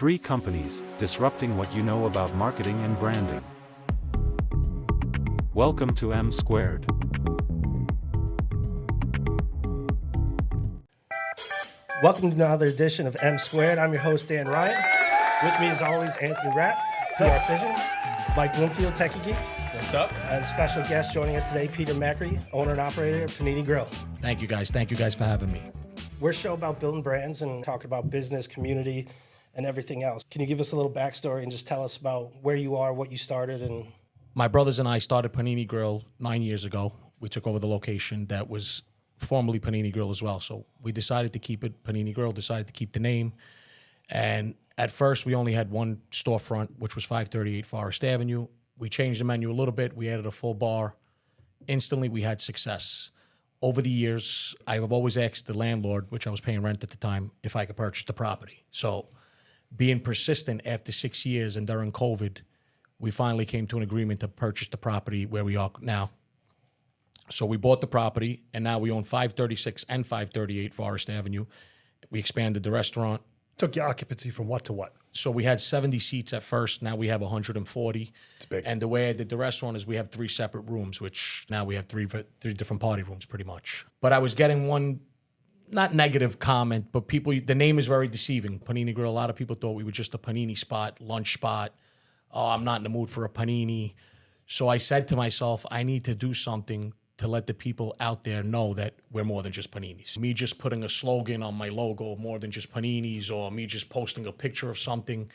3 companies, disrupting what you know about marketing and branding. Welcome to M Squared. Welcome to another edition of M Squared. I'm your host, Dan Ryan. With me, as always, Anthony Rapp, DR Sizzling, Mike Bloomfield, Techie Geek. What's up? And special guest joining us today, Peter Macri, owner and operator of Panini Grill. Thank you guys. Thank you guys for having me. We're a show about building brands and talking about business, community, and everything else. Can you give us a little backstory and just tell us about where you are, what you started, and... My brothers and I started Panini Grill 9 years ago. We took over the location that was formerly Panini Grill as well. So we decided to keep it Panini Grill, decided to keep the name. And at first, we only had one storefront, which was 538 Forest Avenue. We changed the menu a little bit. We added a full bar. Instantly, we had success. Over the years, I have always asked the landlord, which I was paying rent at the time, if I could purchase the property. So being persistent after 6 years and during COVID, we finally came to an agreement to purchase the property where we are now. So we bought the property, and now we own 536 and 538 Forest Avenue. We expanded the restaurant. Took your occupancy from what to what? So we had 70 seats at first. Now we have 140. It's big. And the way I did the restaurant is we have 3 separate rooms, which now we have three different party rooms pretty much. But I was getting one, not negative comment, but people, the name is very deceiving. Panini Grill, a lot of people thought we were just a panini spot, lunch spot. Oh, I'm not in the mood for a panini. So I said to myself, I need to do something to let the people out there know that we're more than just paninis. Me just putting a slogan on my logo, more than just paninis, or me just posting a picture of something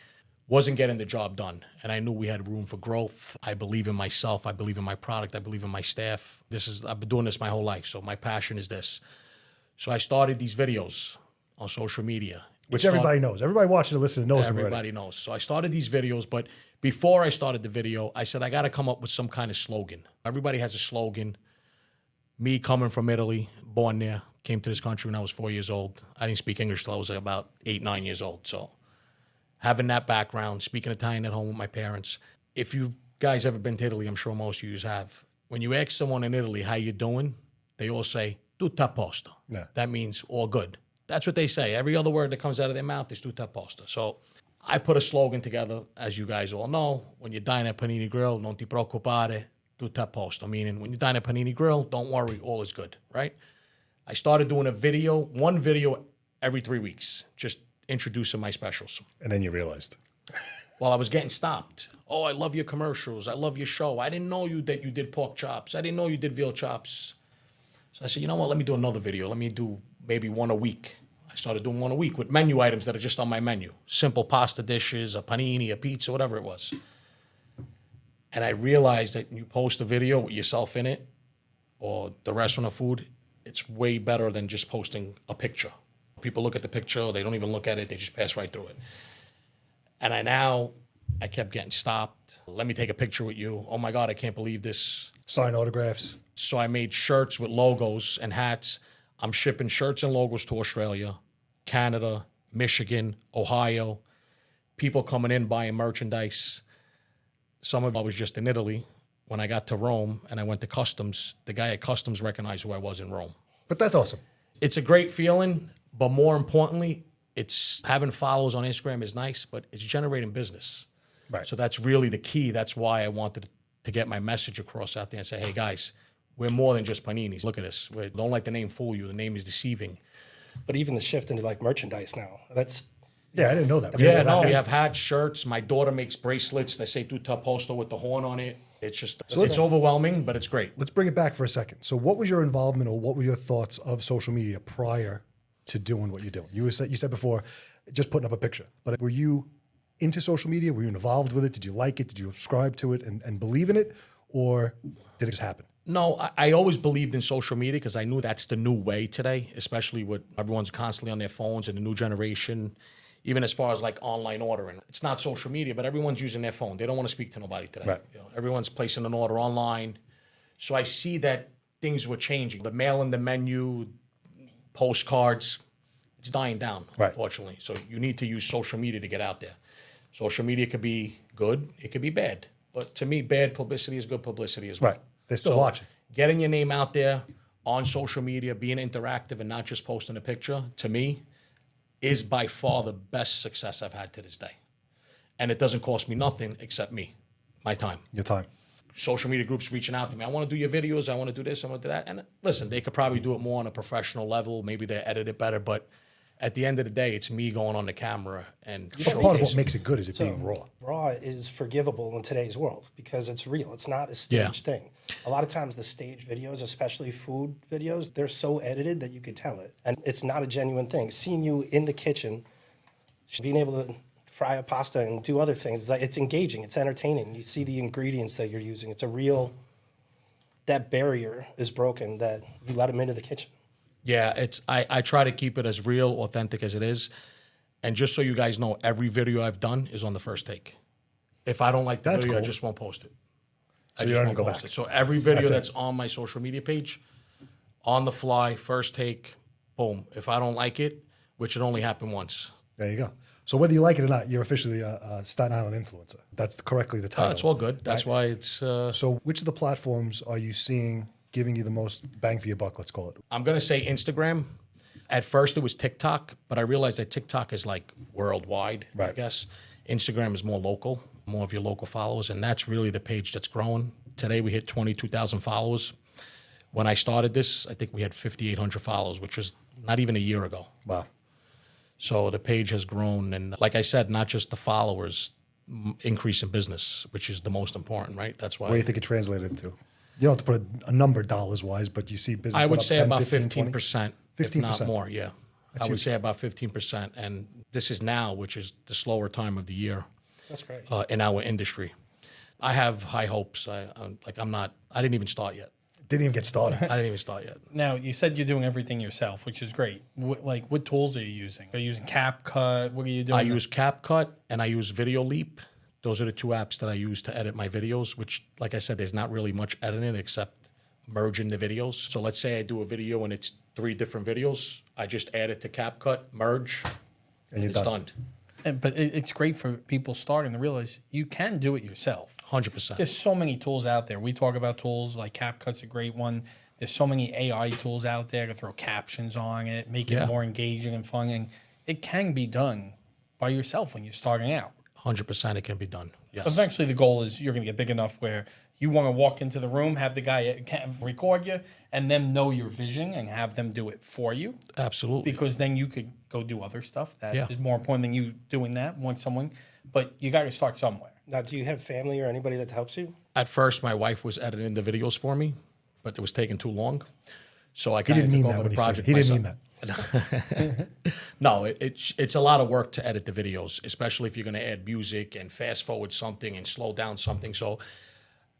wasn't getting the job done. And I knew we had room for growth. I believe in myself. I believe in my product. I believe in my staff. I've been doing this my whole life. So my passion is this. So I started these videos on social media. Which everybody knows. Everybody watching and listening knows them already. Everybody knows. So I started these videos, but before I started the video, I said, I got to come up with some kind of slogan. Everybody has a slogan. Me coming from Italy, born there, came to this country when I was 4 years old. I didn't speak English till I was about 8, 9 years old. So having that background, speaking Italian at home with my parents. If you guys ever been to Italy, I'm sure most of you have. When you ask someone in Italy, how you doing? They all say, tutto a posto. Yeah. That means all good. That's what they say. Every other word that comes out of their mouth is tutto a posto. So I put a slogan together, as you guys all know. When you dine at Panini Grill, non ti preoccupare, tutto a posto. Meaning, when you dine at Panini Grill, don't worry, all is good, right? I started doing one video every 3 weeks, just introducing my specials. And then you realized. Well, I was getting stopped. Oh, I love your commercials. I love your show. I didn't know that you did pork chops. I didn't know you did veal chops. So I said, you know what? Let me do another video. Let me do maybe one a week. I started doing one a week with menu items that are just on my menu. Simple pasta dishes, a panini, a pizza, whatever it was. And I realized that when you post a video with yourself in it or the restaurant of food, it's way better than just posting a picture. People look at the picture, they don't even look at it, they just pass right through it. And I kept getting stopped. Let me take a picture with you. Oh my God, I can't believe this. Sign autographs. So I made shirts with logos and hats. I'm shipping shirts and logos to Australia, Canada, Michigan, Ohio. People coming in buying merchandise. Some of it I was just in Italy. When I got to Rome and I went to customs, the guy at customs recognized who I was in Rome. But that's awesome. It's a great feeling, but more importantly, it's having followers on Instagram is nice, but it's generating business. Right. So that's really the key. That's why I wanted to get my message across out there and say, hey guys, we're more than just paninis. Look at us. Don't let the name fool you. The name is deceiving. But even the shift into like merchandise now, that's... Yeah, I didn't know that. Yeah, no, we have hats, shirts. My daughter makes bracelets. They say tutto a posto with the horn on it. It's just, it's overwhelming, but it's great. Let's bring it back for a second. So what was your involvement or what were your thoughts of social media prior to doing what you're doing? You said before, just putting up a picture. But were you into social media? Were you involved with it? Did you like it? Did you subscribe to it and believe in it? Or did it just happen? No, I always believed in social media because I knew that's the new way today, especially with everyone's constantly on their phones and the new generation. Even as far as like online ordering, it's not social media, but everyone's using their phone. They don't want to speak to nobody today. Right. You know, everyone's placing an order online. So I see that things were changing. The mail in the menu, postcards, it's dying down, right, unfortunately. So you need to use social media to get out there. Social media could be good, it could be bad. But to me, bad publicity is good publicity as well. Right. They're still watching. Getting your name out there on social media, being interactive and not just posting a picture, to me, is by far the best success I've had to this day. And it doesn't cost me nothing except me, my time. Your time. Social media groups reaching out to me. I want to do your videos. I want to do this. I want to do that. And listen, they could probably do it more on a professional level. Maybe they edit it better. But at the end of the day, it's me going on the camera and But part of what makes it good is it being raw. Raw is forgivable in today's world because it's real. It's not a staged thing. A lot of times the stage videos, especially food videos, they're so edited that you could tell it. And it's not a genuine thing. Seeing you in the kitchen, being able to fry a pasta and do other things, it's engaging, it's entertaining. You see the ingredients that you're using. It's a real, that barrier is broken that you let them into the kitchen. Yeah, I try to keep it as real, authentic as it is. And just so you guys know, every video I've done is on the first take. If I don't like the video, I just won't post it. So you don't go back. So every video that's on my social media page, on the fly, first take, boom. If I don't like it, which it only happened once. There you go. So whether you like it or not, you're officially a Staten Island influencer. That's correctly the title. It's all good. That's why it's... So which of the platforms are you seeing giving you the most bang for your buck, let's call it? I'm going to say Instagram. At first it was TikTok, but I realized that TikTok is like worldwide, I guess. Instagram is more local, more of your local followers, and that's really the page that's growing. Today we hit 22,000 followers. When I started this, I think we had 5,800 followers, which was not even a year ago. Wow. So the page has grown, and like I said, not just the followers, increase in business, which is the most important, right? That's why. What do you think it translated into? You don't have to put a number dollars-wise, but you see business I would went up say 10, about 15%, 15%, if not more, yeah. I would say about 15%, and this is now, which is the slower time of the year. That's great. In our industry. I have high hopes. I didn't even start yet. Didn't even get started. I didn't even start yet. Now, you said you're doing everything yourself, which is great. What tools are you using? Are you using CapCut? What are you doing? I use CapCut and I use Video Leap. Those are the two apps that I use to edit my videos, which, like I said, there's not really much editing except merging the videos. So let's say I do a video and it's 3 different videos. I just add it to CapCut, merge, and it's done. But it's great for people starting to realize you can do it yourself. 100%. There's so many tools out there. We talk about tools like CapCut's a great one. There's so many AI tools out there to throw captions on it, make it more engaging and fun. And it can be done by yourself when you're starting out. 100% it can be done. Yes. Eventually, the goal is you're going to get big enough where you want to walk into the room, have the guy record you, and then know your vision and have them do it for you. Absolutely. Because then you could go do other stuff that is more important than you doing that, want someone. But you got to start somewhere. Now, do you have family or anybody that helps you? At first, my wife was editing the videos for me, but it was taking too long. So I He kind of didn't took mean that over when the he said project it. He didn't myself. mean that. No, it's a lot of work to edit the videos, especially if you're going to add music and fast forward something and slow down something. So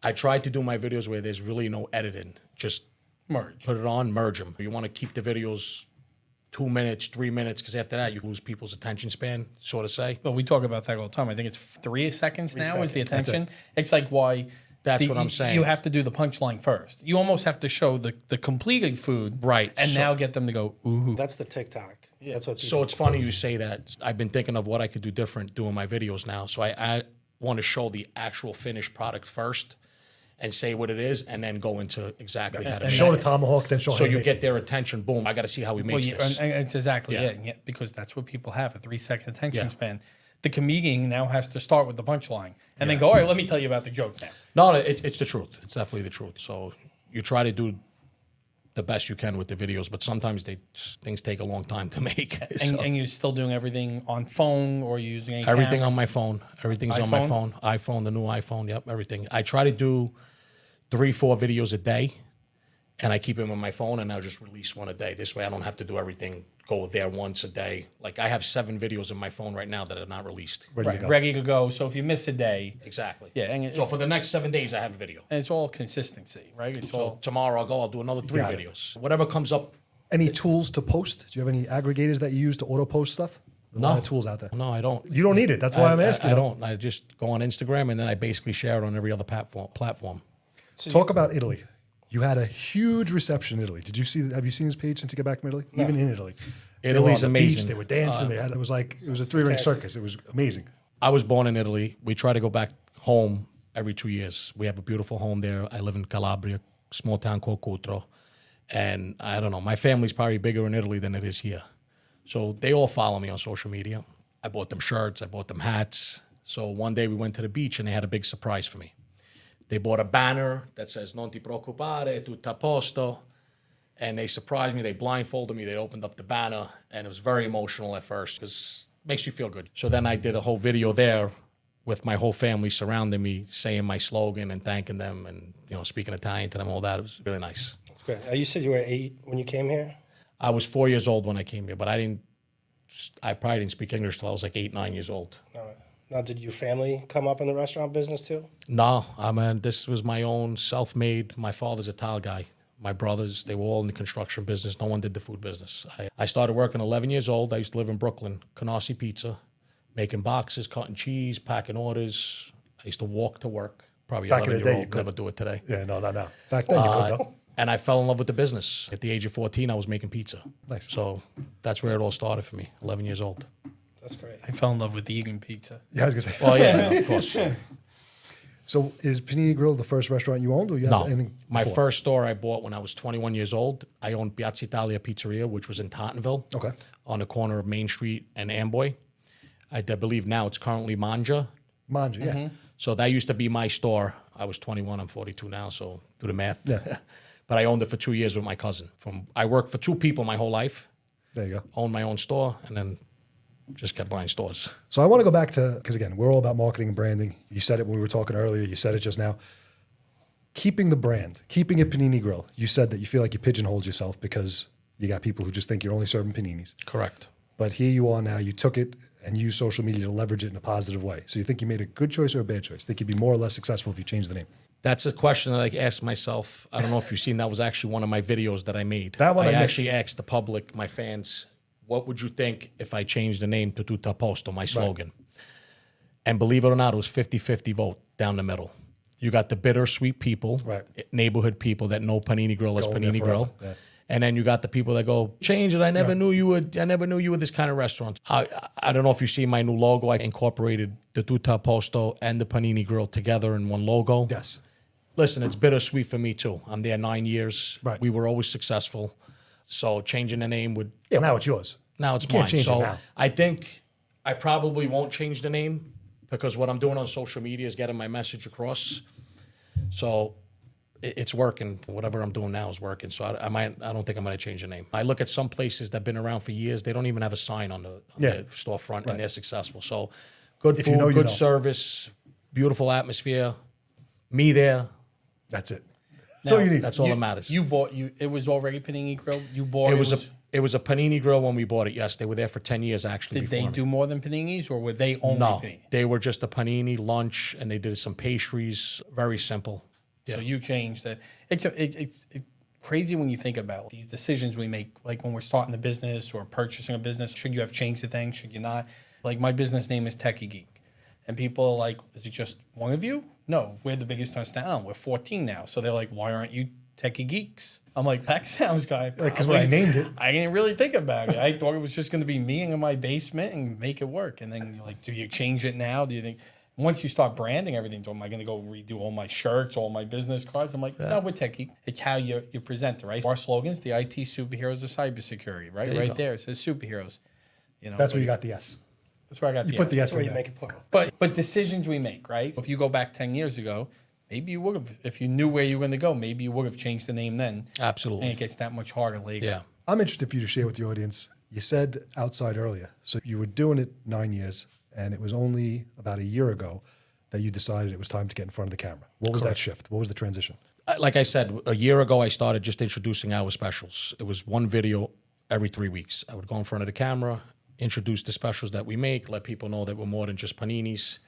I tried to do my videos where there's really no editing. Just Merge. put it on, merge them. You want to keep the videos 2 minutes, 3 minutes, because after that you lose people's attention span, so to say. But we talk about that all the time. I think it's 3 seconds now is the seconds. attention. It's like why... That's what I'm saying. You have to do the punchline first. You almost have to show the completed food. Right. And So- now get them to go, ooh. That's the TikTok. That's what. So it's funny you say that. I've been thinking of what I could do different doing my videos now. So I want to show the actual finished product first and say what it is and then go into exactly how to Show make the it. tomahawk, then show how So you you make get their attention. Boom, I got to see how he makes this. And it's exactly Yeah. it. Yeah, because that's what people have, a 3-second attention Yeah. span. The comedian now has to start with the punchline and then go, all right, let me tell you about the joke now. No, it's the truth. It's definitely the truth. So you try to do the best you can with the videos, but sometimes things take a long time to make. So And you're still doing everything on phone or using any everything camera? on my phone. Everything's on my iPhone? phone. iPhone, the new iPhone. Yep, everything. I try to do 3-4 videos a day, and I keep them on my phone, and I'll just release one a day. This way I don't have to do everything, go there once a day. Like I have 7 videos in my phone right now that are not released. Right, ready to go. So if you miss a day, Exactly. Yeah, and so it's- for the next 7 days, I have a video. and it's all consistency, right? It's So all tomorrow I'll do another 3 Got it. videos. Whatever comes up. Any tools to post? Do you have any aggregators that you use to auto post stuff? A lot of tools out there. No, I don't. You don't need it. That's why I'm asking. I don't. I just go on Instagram and then I basically share it on every other platform. Talk about Italy. You had a huge reception in Italy. Did you see? Have you seen his page since you got back from Italy? Even in Italy, they were Italy's on the beach, amazing. they were dancing. It was a 3-ring circus. It was amazing. I was born in Italy. We try to go back home every 2 years. We have a beautiful home there. I live in Calabria, small town called Cutro. And I don't know, my family's probably bigger in Italy than it is here. So they all follow me on social media. I bought them shirts. I bought them hats. So one day we went to the beach and they had a big surprise for me. They bought a banner that says, "Non ti preoccupare, tutto a posto." And they surprised me. They blindfolded me. They opened up the banner. And it was very emotional at first because it makes you feel good. So then I did a whole video there with my whole family surrounding me, saying my slogan and thanking them and, speaking Italian to them, all that. It was really nice. That's great. You said you were 8 when you came here? I was 4 years old when I came here, but I probably didn't speak English till I was like 8, 9 years old. All right. Now, did your family come up in the restaurant business too? No, this was my own self-made. My father's a tile guy. My brothers, they were all in the construction business. No one did the food business. I started working 11 years old. I used to live in Brooklyn, Canarsie Pizza, making boxes, cutting cheese, packing orders. I used to walk to work. Probably Back in the day, 11-year-old, never do it today. Yeah, no. Back then, you could, though. And I fell in love with the business. At the age of 14, I was making pizza. Nice. So that's where it all started for me, 11 years old. That's great. I fell in love with eating pizza. Yeah, I was going to say. Well, yeah, of course. So is Panini Grill the first restaurant you owned, or you No, had anything my before? first store I bought when I was 21 years old. I owned Piazza Italia Pizzeria, which was in Tottenville. Okay. On the corner of Main Street and Amboy. I believe now it's currently Manja. Manja, yeah. So that used to be my store. I was 21, I'm 42 now, so do the math. Yeah. But I owned it for 2 years with my cousin. I worked for 2 people my whole life, There you go. owned my own store, and then just kept buying stores. So I want to go back to, because again, we're all about marketing and branding. You said it when we were talking earlier. You said it just now. Keeping the brand, keeping it Panini Grill. You said that you feel like you pigeonholed yourself because you got people who just think you're only serving paninis. Correct. But here you are now. You took it and used social media to leverage it in a positive way. So you think you made a good choice or a bad choice? Think you'd be more or less successful if you changed the name? That's a question that I asked myself. I don't know if you've seen, that was actually one of my videos that I made. That one I missed. actually asked the public, my fans, what would you think if I changed the name to Tutto a Posto, my slogan? And believe it or not, it was 50-50 vote down the middle. You got the bittersweet people, Right. neighborhood people that know Panini Grill as Going there Panini forever. Grill. Yeah. And then you got the people that go, change it. I never knew you would. I never knew you were this kind of restaurant. I don't know if you see my new logo. I incorporated the Tutto a Posto and the Panini Grill together in one logo. Yes. Listen, it's bittersweet for me too. I'm there 9 years. Right. We were always successful. So changing the name would, Yeah, now it's yours. now it's You can't mine. change it So now. I think I probably won't change the name because what I'm doing on social media is getting my message across. So it's working. Whatever I'm doing now is working. So I don't think I'm going to change the name. I look at some places that have been around for years. They don't even have a sign on the storefront, and they're successful. So good food, you know, you good know. service, beautiful atmosphere. Me there. That's it. That's all you need. That's all that matters. It was already Panini Grill. You bought It was a Panini Grill when we bought it. Yes, they were there for 10 years actually. Did before they me. do more than paninis, or were they only No, panini? they were just a panini lunch, and they did some pastries. Very simple. So you changed it. It's crazy when you think about these decisions we make, like when we're starting a business or purchasing a business. Should you have changed the thing? Should you not? Like my business name is Techie Geek, and people are like, "Is it just one of you?" No, we're the biggest in town. We're 14 now, so they're like, "Why aren't you Techie Geeks?" I'm like, "That sounds good." Because when I named it, I didn't really think about it. I thought it was just going to be me in my basement and make it work. And then you're like, do you change it now? Do you think once you start branding everything, am I going to go redo all my shirts, all my business cards? I'm like, no, we're techie. It's how you present it, right? Our slogans, the IT superheroes of cybersecurity, right? There you Right go. there, it says superheroes. You know, that's where you got the S. That's where I got You the put the S. S Or in you there. make it plural. But decisions we make, right? If you go back 10 years ago, maybe you would have, if you knew where you were going to go, maybe you would have changed the name then. Absolutely. And it gets that much harder later. Yeah. I'm interested for you to share with the audience. You said outside earlier, so you were doing it 9 years, and it was only about a year ago that you decided it was time to get in front of the camera. What was that shift? What was the transition? Like I said, a year ago, I started just introducing our specials. It was one video every 3 weeks. I would go in front of the camera, introduce the specials that we make, let people know that we're more than just paninis.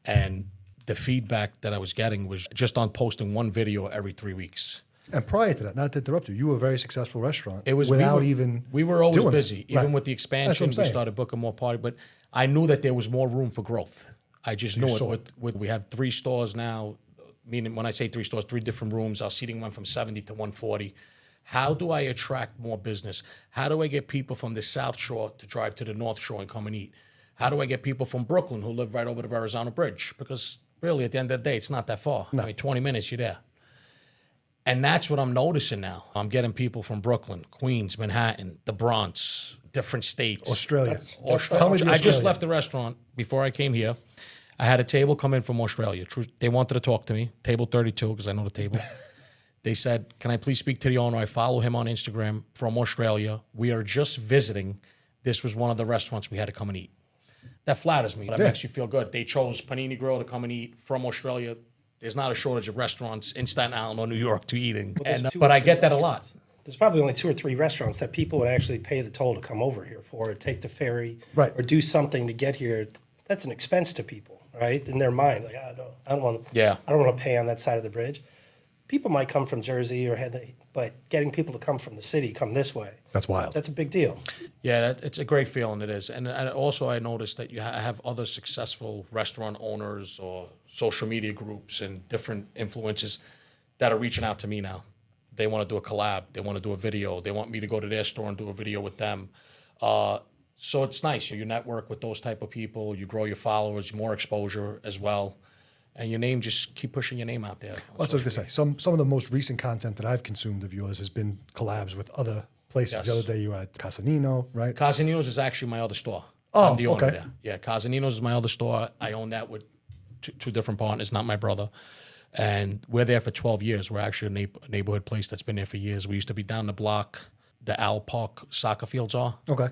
And the feedback that I was getting was just on posting one video every 3 weeks. And prior to that, not to interrupt you, you were a very successful restaurant. It was without we were always doing it. busy, even Right. with the That's expansion. what I'm We saying. started booking more party, but I knew that there was more room for growth. I just knew saw it. We have 3 stores now. Meaning, when I say 3 stores, 3 different rooms. Our seating went from 70 to 140. How do I attract more business? How do I get people from the South Shore to drive to the North Shore and come and eat? How do I get people from Brooklyn who live right over the Verrazano Bridge? Because really, at the end of the day, it's not that far. I mean, 20 minutes, you're there. And that's what I'm noticing now. I'm getting people from Brooklyn, Queens, Manhattan, the Bronx, different states. Australia. That's Tell me the I just Australia. left the restaurant before I came here. I had a table come in from Australia. They wanted to talk to me. Table 32, because I know the table. They said, "Can I please speak to the owner? I follow him on Instagram from Australia. We are just visiting. This was one of the restaurants we had to come and eat." That flatters me. That makes you feel good. They chose Panini Grill to come and eat from Australia. There's not a shortage of restaurants in Staten Island or New York to eat in. there's And, two but or I three get that a restaurants. lot. There's probably only 2 or 3 restaurants that people would actually pay the toll to come over here for, or take the ferry, Right. or do something to get here. That's an expense to people, right? In their mind, like I don't want to. Yeah. I don't want to pay on that side of the bridge. People might come from Jersey but getting people to come from the city, come this way. That's wild. That's a big deal. Yeah, it's a great feeling. It is, and also I noticed that you have other successful restaurant owners or social media groups and different influencers that are reaching out to me now. They want to do a collab. They want to do a video. They want me to go to their store and do a video with them. So it's nice. You network with those type of people. You grow your followers, more exposure as well, and your name just keep pushing your name out there. That's what I was going to say. Some of the most recent content that I've consumed of yours has been collabs with other places. Yes. The other day you were at Casanino, right? Casanino's is actually my other store. Oh, I'm the owner okay. there. Yeah, Casanino's is my other store. I own that with two different partners, not my brother. And we're there for 12 years. We're actually a neighborhood place that's been there for years. We used to be down the block, the Al Park soccer fields are. Okay.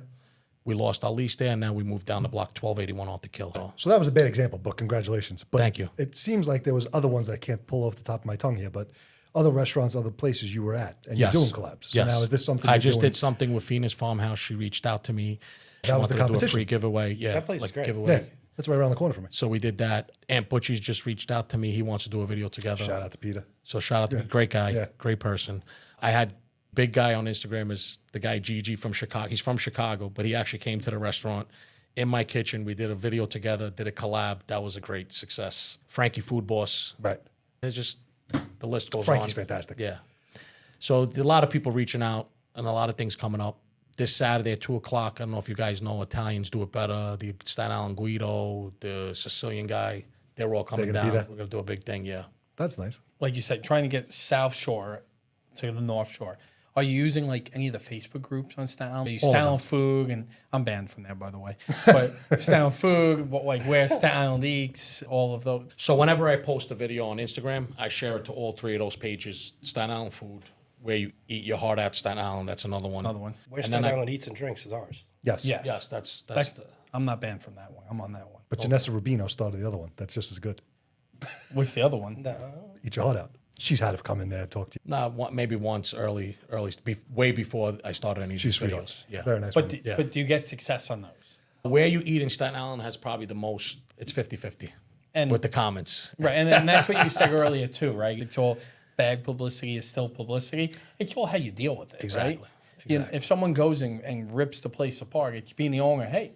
We lost our lease there, and now we moved down the block, 1281 off the Kill. So that was a bad example, but congratulations. But Thank you. It seems like there was other ones that I can't pull off the top of my tongue here, but other restaurants, other places you were at, and Yes. you're doing collabs. So Yes. now is this something I you're just doing? did something with Phoenix Farmhouse. She reached out to me. She That was the wanted to do a competition. free giveaway. Yeah, That place is great. giveaway. Yeah, that's right around the corner from me. So we did that. Aunt Butchie's just reached out to me. He wants to do a video together. Shout out to Peter. So shout out to great guy, Yeah. great person. I had big guy on Instagram is the guy Gigi from Chicago. He's from Chicago, but he actually came to the restaurant in my kitchen. We did a video together, did a collab. That was a great success. Frankie Food Boss. Right. It's just the list goes Frankie's on. fantastic. Yeah. So a lot of people reaching out and a lot of things coming up. This Saturday at 2:00, I don't know if you guys know, Italians Do It Better, the Staten Island Guido, the Sicilian guy, they're all coming gonna be down. there? We're going to do a big thing, yeah. That's nice. Like you said, trying to get South Shore to the North Shore. Are you using like any of the Facebook groups on Staten Island? Are you All of Staten Island Food, and I'm banned from there, by the way. But Staten Island Food, like where Staten Island eats, all of those. So whenever I post a video on Instagram, I share it to all 3 of those pages. Staten Island Food, where you eat your heart out, Staten Island. That's another one. Another one. Where And then Staten I- Island Eats and Drinks is ours. Yes. Yes. Yes, that's That's I'm not banned from that one. I'm on that one. But Janessa Rubino started the other one. That's just as good. What's the other one? Eat your heart out. She's had to come in there and talk to you. maybe once early, way before I started any of She's these sweet. videos. Yeah. Very nice. But woman. but do you get success on those? Where you eat in Staten Island has probably the most. It's 50-50 And with the comments. right, and that's what you said earlier too, right? It's all bad publicity is still publicity. It's all how you deal with it, Exactly. right? You know, if someone goes and rips the place apart, it's being the owner. Hey,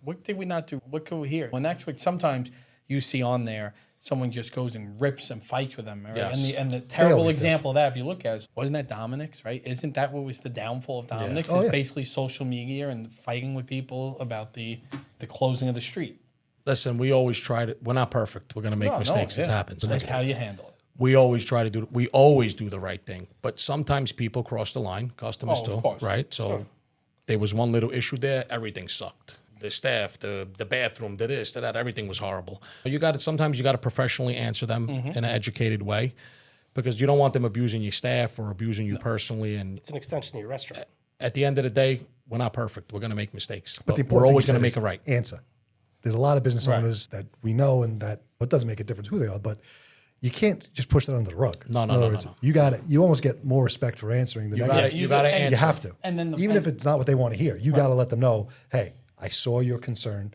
what did we not do? What could we hear? When that's what sometimes you see on there, someone just goes and rips and fights with them. Right? Yes. And the terrible always do. example of that, if you look at it, wasn't that Dominic's, right? Isn't that what was the downfall of Dominic's? Oh, It's yeah. basically social media and fighting with people about the closing of the street. Listen, we always try to. We're not perfect. We're going to make mistakes. It happens. So that's how you handle it. We always try to do. We always do the right thing, but sometimes people cross the line. Customers Oh, of do, course. right? So there was one little issue there. Everything sucked. The staff, the bathroom, the this, the that. Everything was horrible. You got to sometimes you got to professionally answer them in an educated way, because you don't want them abusing your staff or abusing you personally. And It's an extension of your restaurant. at the end of the day, we're not perfect. We're going to make mistakes, But the we're important always thing going to you said make it is right. Answer. There's a lot of business owners that we know, and that it doesn't make a difference who they are, but you can't just push that under the rug. No, In no, other no, words, no. You got to. You almost get more respect for answering the negative. You got to and- answer. You have to. And then the- even if and- it's not what they want to hear, you got to let them know, hey, I saw your concern.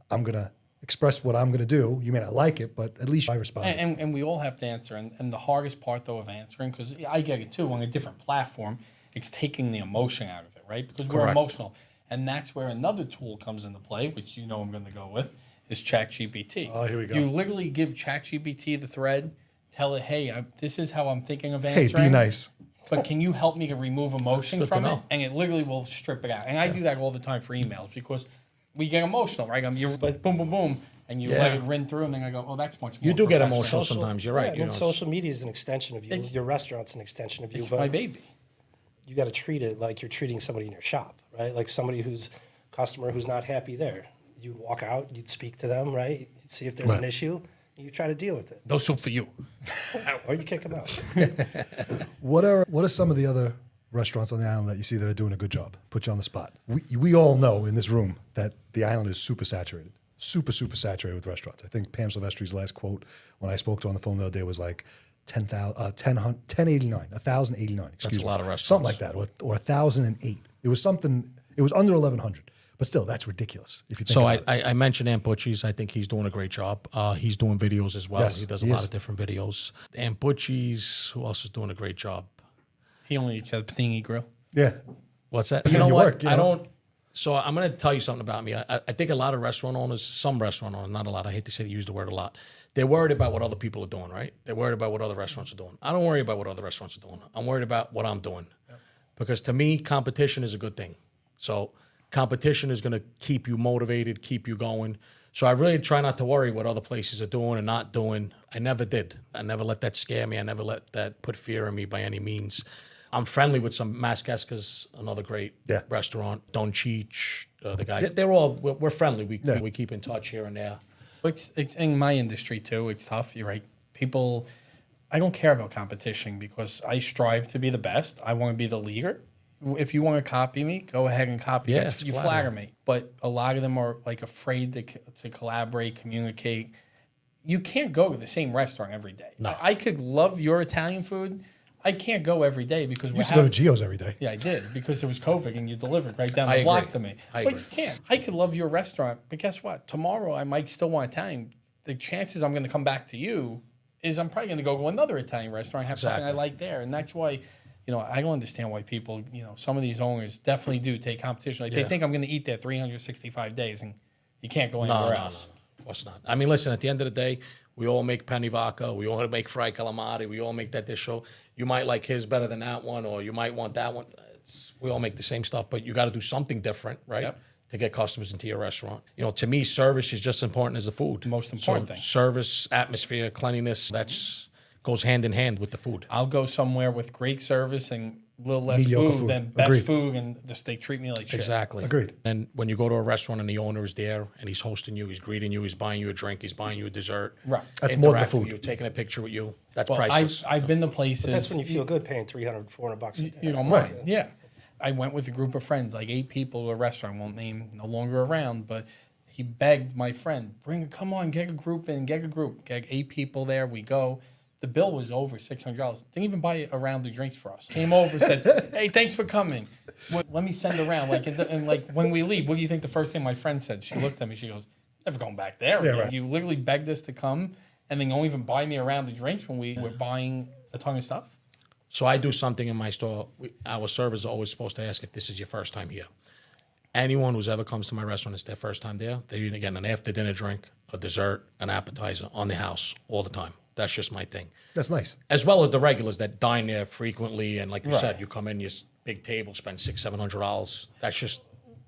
I'm going to express what I'm going to do. You may not like it, but at least I responded. And we all have to answer. And the hardest part, though, of answering, because I get it too, on a different platform, it's taking the emotion out of it, right? Because we're Correct. emotional. And that's where another tool comes into play, which you know I'm going to go with, is ChatGPT. Oh, here we go. You literally give ChatGPT the thread, tell it, hey, this is how I'm thinking of Hey, answering. be nice. But can you help me to remove emotion good to from it? know. And it literally will strip it out. And I do that all the time for emails because we get emotional, right? You're like, boom, boom, boom, and you let it rin through, and then I go, oh, that's much more You do get professional. emotional sometimes. You're right. Yeah, you and know, social media is an extension of you. It's- Your restaurant's an extension of you. It's But my baby. you got to treat it like you're treating somebody in your shop, right? Like somebody customer who's not happy there. You'd walk out, you'd speak to them, right? You'd see if there's an issue, and you try to deal with it. No soup for you. Or you kick them out. What are some of the other restaurants on the island that you see that are doing a good job? Put you on the spot. We all know in this room that the island is super saturated. Super saturated with restaurants. I think Pam Silvestri's last quote when I spoke to her on the phone the other day was like 1,089. Excuse That's me. a lot of restaurants. Something like that, or 1,008. It was something. It was under 1,100. But still, that's ridiculous if you think So about it. I mentioned Aunt Butchie's. I think he's doing a great job. He's doing videos as well. Yes, He does a he lot is. of different videos. Aunt Butchie's, who else is doing a great job? He only eats at Panini Grill. Yeah. What's that? Put You it know in your what? work, you I know? don't. So I'm going to tell you something about me. I think a lot of restaurant owners, some restaurant owners, not a lot. I hate to say use the word a lot. They're worried about what other people are doing, right? They're worried about what other restaurants are doing. I don't worry about what other restaurants are doing. I'm worried about what I'm doing. Because to me, competition is a good thing. So competition is going to keep you motivated, keep you going. So I really try not to worry what other places are doing and not doing. I never did. I never let that scare me. I never let that put fear in me by any means. I'm friendly with some Maskeska's, another great restaurant. Don Cheech, the guy. They're all, we're friendly. We keep in touch here and there. It's in my industry too. It's tough. You're right. People, I don't care about competition because I strive to be the best. I want to be the leader. If you want to copy me, go ahead and copy. Yeah, me. it's You flattering. flatter me. But a lot of them are like afraid to collaborate, communicate. You can't go to the same restaurant every day. No. I could love your Italian food. I can't go every day because You used to go to Gio's every day. Yeah, I did because it was COVID and you delivered right down I the block agree. to me. I But agree. you can't. I could love your restaurant, but guess what? Tomorrow I might still want Italian. The chances I'm going to come back to you is I'm probably going to go to another Italian restaurant and have something I Exactly. like there. And that's why, I don't understand why people, some of these owners definitely do take competition. Like they think I'm going to eat there 365 days and you can't go anywhere else. Of course not. I mean, listen, at the end of the day, we all make penny vodka. We all make fried calamari. We all make that dish. So you might like his better than that one, or you might want that one. We all make the same stuff, but you got to do something different, right? Yep. To get customers into your restaurant. To me, service is just as important as the food. Most important So thing. Service, atmosphere, cleanliness, goes hand in hand with the food. I'll go somewhere with great service and a little less Mediocre food food. than best Agreed. food, and they treat me like shit. Exactly. Agreed. And when you go to a restaurant and the owner is there and he's hosting you, he's greeting you, he's buying you a drink, he's buying you a dessert. Right. That's more than the interacting food. with you, taking a picture with you. That's Well, priceless. I've been to places. That's when you feel good paying $300, $400 a day. You don't mind. Yeah. I went with a group of friends, like 8 people to a restaurant, won't name, no longer around, but he begged my friend, come on, get a group in, get a group. Get 8 people there, we go. The bill was over $600. Didn't even buy a round of drinks for us. Came over, said, hey, thanks for coming. Let me send a round. And when we leave, what do you think the first thing my friend said? She looked at me, she goes, never going back there. Yeah, again. right. You literally begged us to come, and then you don't even buy me a round of drinks when we were buying a ton of stuff. So I do something in my store. Our servers are always supposed to ask if this is your first time here. Anyone who's ever comes to my restaurant, it's their first time there. They're going to get an after dinner drink, a dessert, an appetizer on the house all the time. That's just my thing. That's nice. As well as the regulars that dine there frequently, and like you Right. said, you come in, you big table, spend $600-700.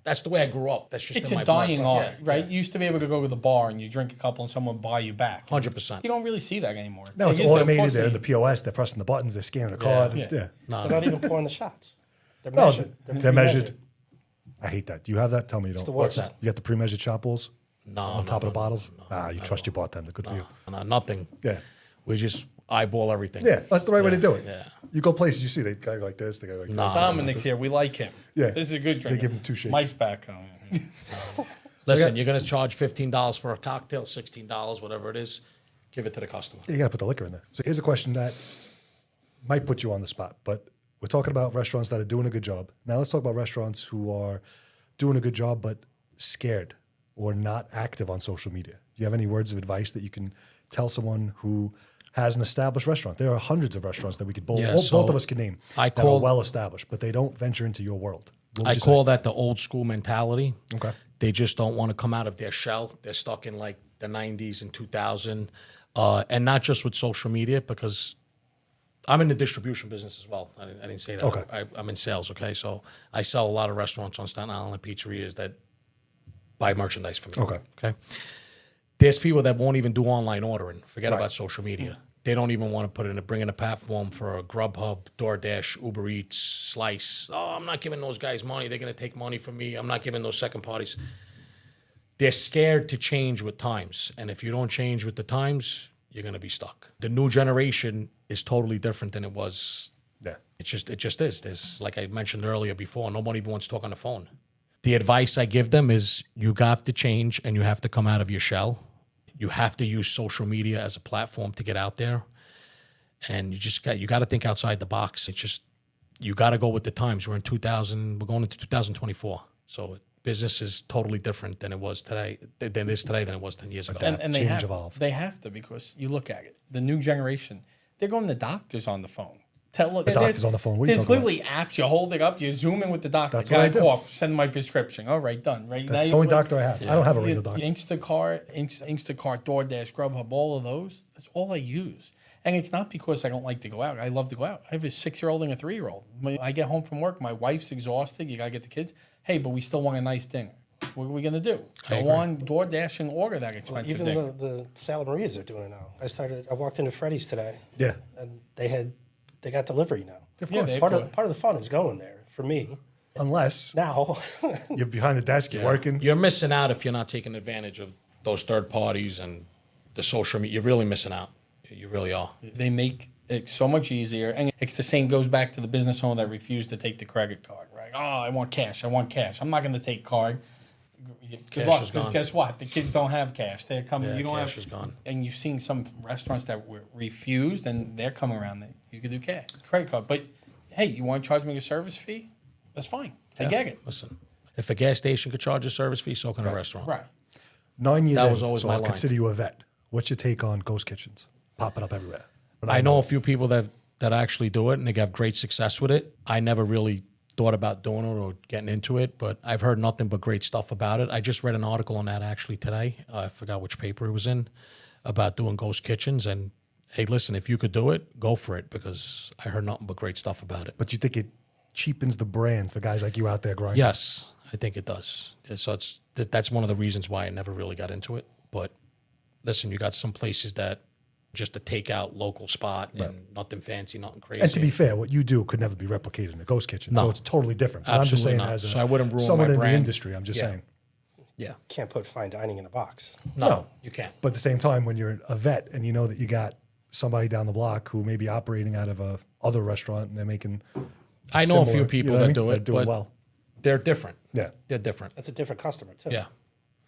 That's the way I grew up. That's just It's in a my blood. dying art, right? You used to be able to go to the bar and you drink a couple and someone buy you back. 100%. You don't really see that anymore. Now it's It is, automated there in the unfortunately. POS. They're pressing the buttons. They're scanning a card. Yeah. Yeah. They're not even pouring the shots. They're No, measured. they're measured. I hate that. Do you have that? Tell me you don't. the worst. What's that? You got the pre-measured shot balls No, on top of the bottles? You trust your bartender. Good for you. Nothing. Yeah. We just eyeball everything. Yeah, that's the right way to do it. Yeah. You go places, you see they guy like this, they go like Nah. this. Dominic's here. We like him. Yeah. This is a good drink. They give him 2 shakes. Mike's back. Listen, you're going to charge $15 for a cocktail, $16, whatever it is. Give it to the customer. You got to put the liquor in there. So here's a question that might put you on the spot, but we're talking about restaurants that are doing a good job. Now let's talk about restaurants who are doing a good job but scared or not active on social media. Do you have any words of advice that you can tell someone who has an established restaurant? There are hundreds of restaurants that we could both, Yeah, both so of us can name I that are call- well established, but they don't venture into your world. What would I you call say? that the old school mentality. Okay. They just don't want to come out of their shell. They're stuck in like the 90s and 2000. And not just with social media, because I'm in the distribution business as well. I didn't say that. Okay. I'm in sales, okay? So I sell a lot of restaurants on Staten Island and pizzerias that buy merchandise from me. Okay. Okay. There's people that won't even do online ordering. Forget about social media. They don't even want to bring in a platform for a Grubhub, DoorDash, Uber Eats, Slice. Oh, I'm not giving those guys money. They're going to take money from me. I'm not giving those second parties. They're scared to change with times. And if you don't change with the times, you're going to be stuck. The new generation is totally different than it was. Yeah. It just is. There's, like I mentioned earlier before, nobody even wants to talk on the phone. The advice I give them is you have to change and you have to come out of your shell. You have to use social media as a platform to get out there. And you got to think outside the box. It's just, you got to go with the times. We're going into 2024. So business is totally different than it was today, than it was 10 years ago. And Change, evolve. They have to, because you look at it, the new generation, they're going to doctors on the phone. The doctor's on the phone. What are you There's talking literally apps. You hold it up, you zoom in with the doctor. That's what I do. Cough, send my prescription. All right, done. Right. That's now the only doctor I have. I don't have a regular doctor. Instacart, DoorDash, Grubhub, all of those. That's all I use. And it's not because I don't like to go out. I love to go out. I have a 6-year-old and a 3-year-old. When I get home from work, my wife's exhausted. You got to get the kids. Hey, but we still want a nice dinner. What are we going to do? Go on DoorDash and order that expensive Even dinner. the Sala Marias are doing it now. I walked into Freddy's today. Yeah. And they got delivery now. Of Yeah, course. they- Part of the fun is going there for me. Unless Now, you're behind the desk, you're working. You're missing out if you're not taking advantage of those third parties and the social media. You're really missing out. You really are. They make it so much easier. And it's the same, goes back to the business owner that refused to take the credit card, right? Oh, I want cash. I'm not going to take card. Good Cash luck, is 'cause gone. guess what? The kids don't have cash. They're coming. Yeah, you don't cash have, is gone. And you've seen some restaurants that were refused, and they're coming around. You could do cash, credit card. But hey, you want to charge me a service fee? That's fine. I get it. Listen, if a gas station could charge a service fee, so can a restaurant. Right. 9 years That in, was always so my I'll line. consider you a vet. What's your take on ghost kitchens? Popping up everywhere. But I know a few people that actually do it, and they have great success with it. I never really thought about doing it or getting into it, but I've heard nothing but great stuff about it. I just read an article on that actually today. I forgot which paper it was in, about doing ghost kitchens. And hey, listen, if you could do it, go for it, because I heard nothing but great stuff about it. But you think it cheapens the brand for guys like you out there grinding? Yes, I think it does. So that's one of the reasons why I never really got into it. But listen, you got some places that just a takeout local spot and nothing fancy, nothing crazy. And to be fair, what you do could never be replicated in a ghost kitchen. So No. it's totally different. But I'm just Absolutely saying, not. as So I wouldn't ruin someone my in the brand. industry, I'm just Yeah. saying. Yeah. can't put fine dining in a box. No, you can't. But at the same time, when you're a vet and you know that you got somebody down the block who may be operating out of a other restaurant and they're making, I know a few similar- people what I that mean? do They're it, doing but well. they're different. Yeah, They're different. That's a different customer too. Yeah.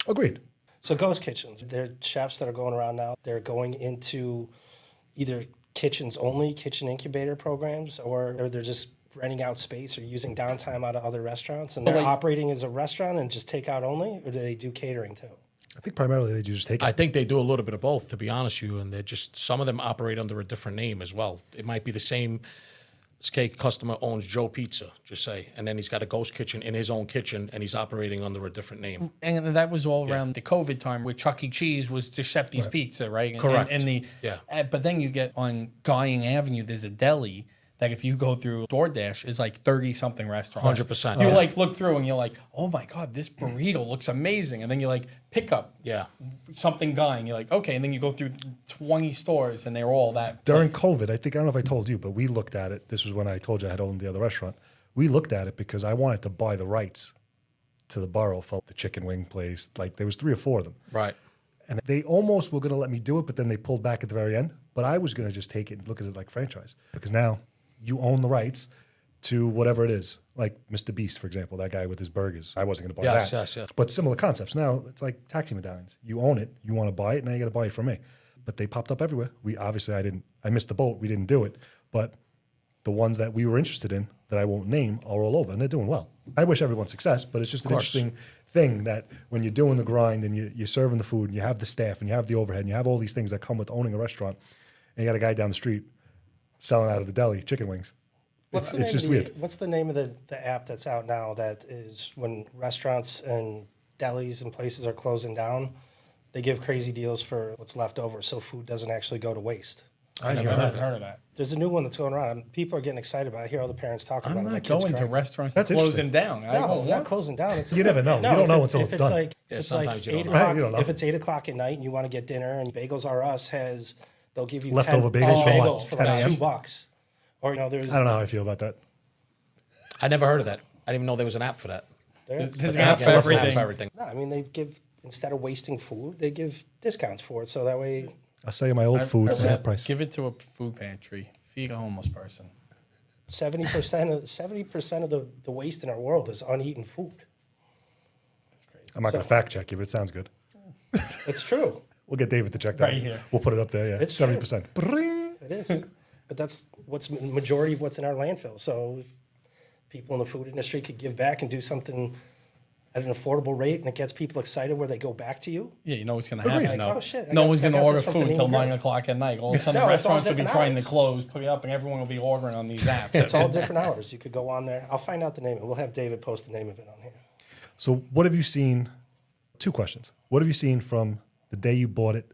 agreed. So ghost kitchens, they're chefs that are going around now. They're going into either kitchens only, kitchen incubator programs, or they're just renting out space or using downtime out of other restaurants, and they're operating as a restaurant and just takeout only, or do they do catering too? I think primarily they just take it. I think they do a little bit of both, to be honest with you, and they're just, some of them operate under a different name as well. It might be the same. This cake customer owns Joe Pizza, just say, and then he's got a ghost kitchen in his own kitchen, and he's operating under a different name. And that was all around the COVID time, where Chuck E. Cheese was Giuseppe's Pizza, right? And, Correct. But then you get on Guying Avenue, there's a deli that if you go through DoorDash is like 30-something restaurants. 100%. You Yeah. like look through and you're like, oh my God, this burrito looks amazing. And then you like pick up Yeah. something Guying. You're like, okay. And then you go through 20 stores and they're all that. During COVID, I don't know if I told you, but we looked at it. This was when I told you I had owned the other restaurant. We looked at it because I wanted to buy the rights to the borough for the chicken wing place. Like there was 3 or 4 of them. Right. And they almost were going to let me do it, but then they pulled back at the very end. But I was going to just take it and look at it like franchise, because now you own the rights to whatever it is. Like Mr. Beast, for example, that guy with his burgers. I wasn't going to buy Yes, that. yes, yes. But similar concepts. Now it's like taxi medallions. You own it. You want to buy it. Now you got to buy it from me. But they popped up everywhere. I missed the boat. We didn't do it. But the ones that we were interested in that I won't name are all over, and they're doing well. I wish everyone success, but it's just an course. interesting thing that when you're doing the grind and you're serving the food and you have the staff and you have the overhead and you have all these things that come with owning a restaurant, and you got a guy down the street selling out of the deli chicken wings. What's It's just the weird. What's the name of the app that's out now that is when restaurants and delis and places are closing down, they give crazy deals for what's left over so food doesn't actually go to waste? I never heard of that. There's a new one that's going around. And people are getting excited about it. I hear all the parents talking I'm about it. My not kids going to crying. restaurants That's that's closing interesting. down. I No, don't not want. closing down. It's, You never know. You don't if know it's- until if it's it's done. Like, Yeah, it's like sometimes you 8 don't know. o'clock. You don't know. If it's 8 o'clock at night and you want to get dinner, and Bagels R Us has They'll give you Leftover 10 bagels for what? bagels for 10 like a.m.? $2. Or there's I don't know how I feel about that. I never heard of that. I didn't even know there was an app for that. There's an Yeah, app for there's an everything. for everything. No, I mean they give, instead of wasting food, they give discounts for it. So that way, I'll sell you my old food at half price. Give it to a food pantry. Feed a homeless person. 70% of the waste in our world is uneaten food. That's crazy. I'm not going to fact check you, but it sounds good. It's true. We'll get David to check that. Right here. We'll put it up there. Yeah, It's 70%. Bring. It is. But that's what's the majority of what's in our landfill. So if people in the food industry could give back and do something at an affordable rate and it gets people excited where they go back to you. Yeah, you know what's going to happen. Like, No, oh, shit, no I one's got going to order this from food Panini till Grill. 9 o'clock at night. All of a sudden, No, the it's all restaurants will be different trying to hours. close, put it up, and everyone will be ordering on these apps. It's all different hours. You could go on there. I'll find out the name. We'll have David post the name of it on here. So, what have you seen? 2 questions. What have you seen from the day you bought it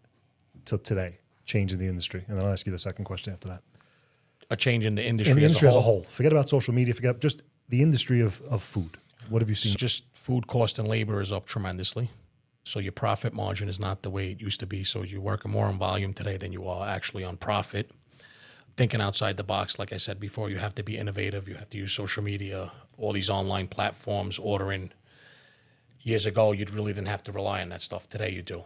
till today, change in the industry? And then I'll ask you the second question after that. A change in the industry, In the industry as a whole. Forget about social media. Forget just the industry of food. What have you seen? So just food cost and labor is up tremendously. So your profit margin is not the way it used to be. So you're working more on volume today than you are actually on profit. Thinking outside the box, like I said before, you have to be innovative. You have to use social media, all these online platforms, ordering. Years ago, you really didn't have to rely on that stuff. Today you do.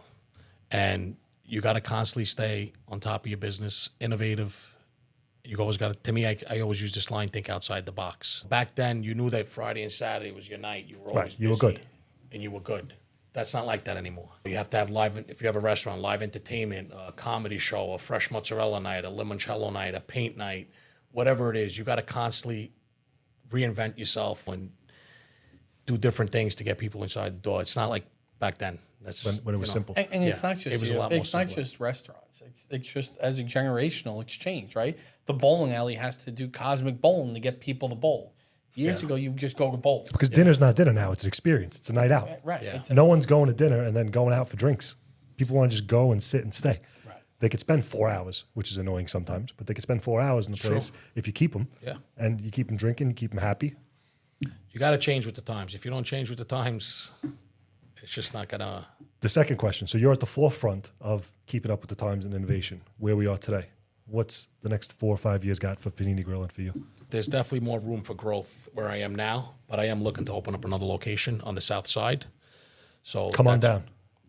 And you got to constantly stay on top of your business, innovative. You always got to, to me, I always use this line, think outside the box. Back then, you knew that Friday and Saturday was your night. You were always Right, you were busy, good. And you were good. That's not like that anymore. You have to have live, if you have a restaurant, live entertainment, a comedy show, a fresh mozzarella night, a limoncello night, a paint night, whatever it is. You got to constantly reinvent yourself and do different things to get people inside the door. It's not like back then. That's When it was simple. And it's Yeah, not just it was a lot more it's not simpler. just restaurants. It's just as a generational exchange, right? The bowling alley has to do cosmic bowling to get people to bowl. Years ago, you just go to bowl. Because dinner's not dinner now. It's an experience. It's a night out. Right. Yeah. It's No one's going to dinner and then going out for drinks. People want to just go and sit and stay. Right. They could spend 4 hours, which is annoying sometimes, but they could spend 4 hours in the place if you keep them. Yeah. And you keep them drinking, you keep them happy. You got to change with the times. If you don't change with the times, it's just not going to. The second question. So you're at the forefront of keeping up with the times and innovation, where we are today. What's the next 4 or 5 years got for Panini Grill and for you? There's definitely more room for growth where I am now, but I am looking to open up another location on the south side. So Come on down.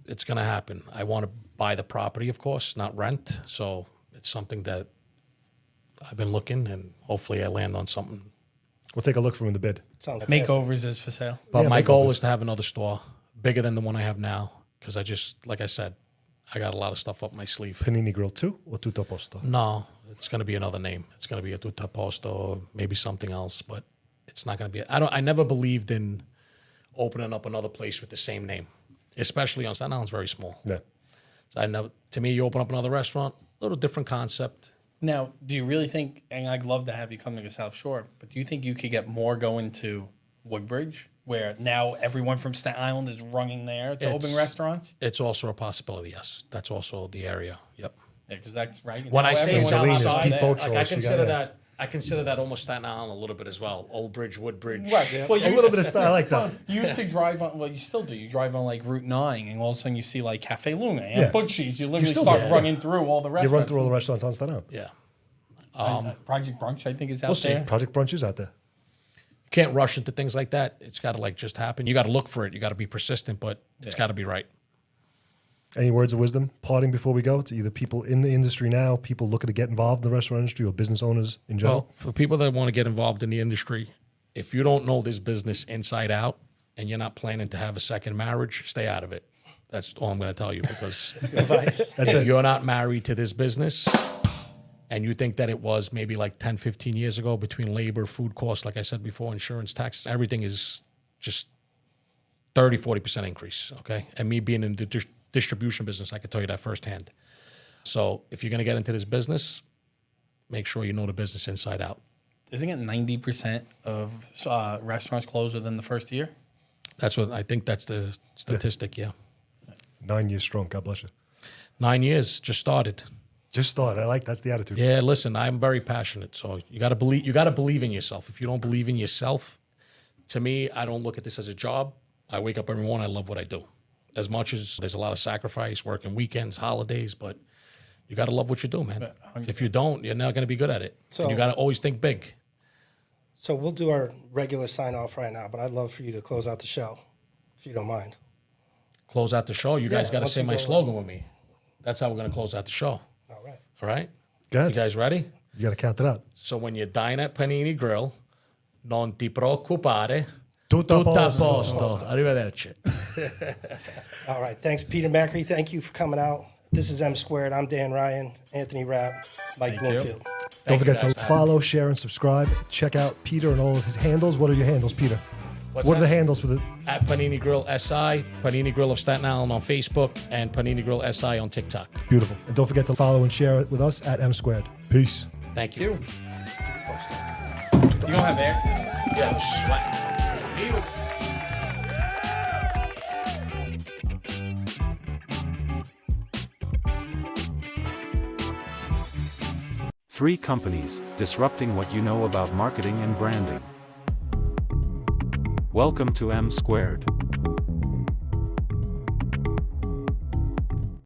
It's going to happen. I want to buy the property, of course, not rent. So it's something that I've been looking, and hopefully I land on something. We'll take a look from the bid. Sounds fantastic. Makeovers is for sale. But Yeah, my makeovers. goal is to have another store bigger than the one I have now, because I just, like I said, I got a lot of stuff up my sleeve. Panini Grill 2 or Tutto Posto? No, it's going to be another name. It's going to be a Tutto Posto or maybe something else, but it's not going to be. I never believed in opening up another place with the same name, especially on Staten Island's very small. Yeah. So I never. To me, you open up another restaurant, a little different concept. Now, do you really think, and I'd love to have you come to the South Shore, but do you think you could get more going to Woodbridge, where now everyone from Staten Island is running there to open It's- restaurants? It's also a possibility. Yes, that's also the area. Yep. Yeah, because that's right. When Now I say everyone South Salinas, Side, Pete like Boatros, I you got consider that. that. I consider that almost Staten Island a little bit as well. Old Bridge, Woodbridge. Right. Well, A little bit of style. I like that. You used to drive on, well, you still do. You drive on like Route 9, and all of a sudden you see like Cafe Luna and Yeah. Butchie's. You literally still start do. running through all the You restaurants. run through all the restaurants on Staten Island. Yeah. Project Brunch, I think, is out We'll see. there. Project Brunch is out there. You can't rush into things like that. It's got to like just happen. You got to look for it. You got to be persistent, but it's got to be right. Any words of wisdom parting before we go to either people in the industry now, people looking to get involved in the restaurant industry, or business owners in general? Well, for people that want to get involved in the industry, if you don't know this business inside out and you're not planning to have a second marriage, stay out of it. That's all I'm going to tell you, because Advice. if you're not married to this business and you think that it was maybe like 10, 15 years ago between labor, food costs, like I said before, insurance, taxes, everything is just 30, 40% increase, okay? And me being in the distribution business, I can tell you that firsthand. So if you're going to get into this business, make sure you know the business inside out. Isn't it 90% of restaurants close within the first year? That's what I think. That's the statistic. Yeah, 9 years strong. God bless you. 9 years just started. Just started. I like that's the attitude. Yeah, listen, I'm very passionate. So you got to believe. You got to believe in yourself. If you don't believe in yourself, to me, I don't look at this as a job. I wake up every morning. I love what I do. As much as there's a lot of sacrifice, working weekends, holidays, but You got to love what you do, man. If you don't, you're not going to be good at it. So- And you got to always think big. So we'll do our regular sign off right now, but I'd love for you to close out the show, if you don't mind. Close out the show. You guys got to once say we my go- slogan with me. That's how we're going to close out the show. All right. All right? Good. You guys ready? You got to count it out. So when you dine at Panini Grill, non ti preoccupare. Tutto a Tutto a posto. posto. Arrivederci. All right. Thanks, Peter Macri. Thank you for coming out. This is M Squared. I'm Dan Ryan, Anthony Rapp, Mike Bloomfield. Don't forget guys. to follow, share, and subscribe. Check out Peter and all of his handles. What are your handles, Peter? What's What are that? the handles for the? At Panini Grill SI, Panini Grill of Staten Island on Facebook, and Panini Grill SI on TikTok. Beautiful. And don't forget to follow and share it with us at M Squared. Peace. Thank you. You don't have air? Yeah, sweat. Three companies, disrupting what you know about marketing and branding. Welcome to M Squared.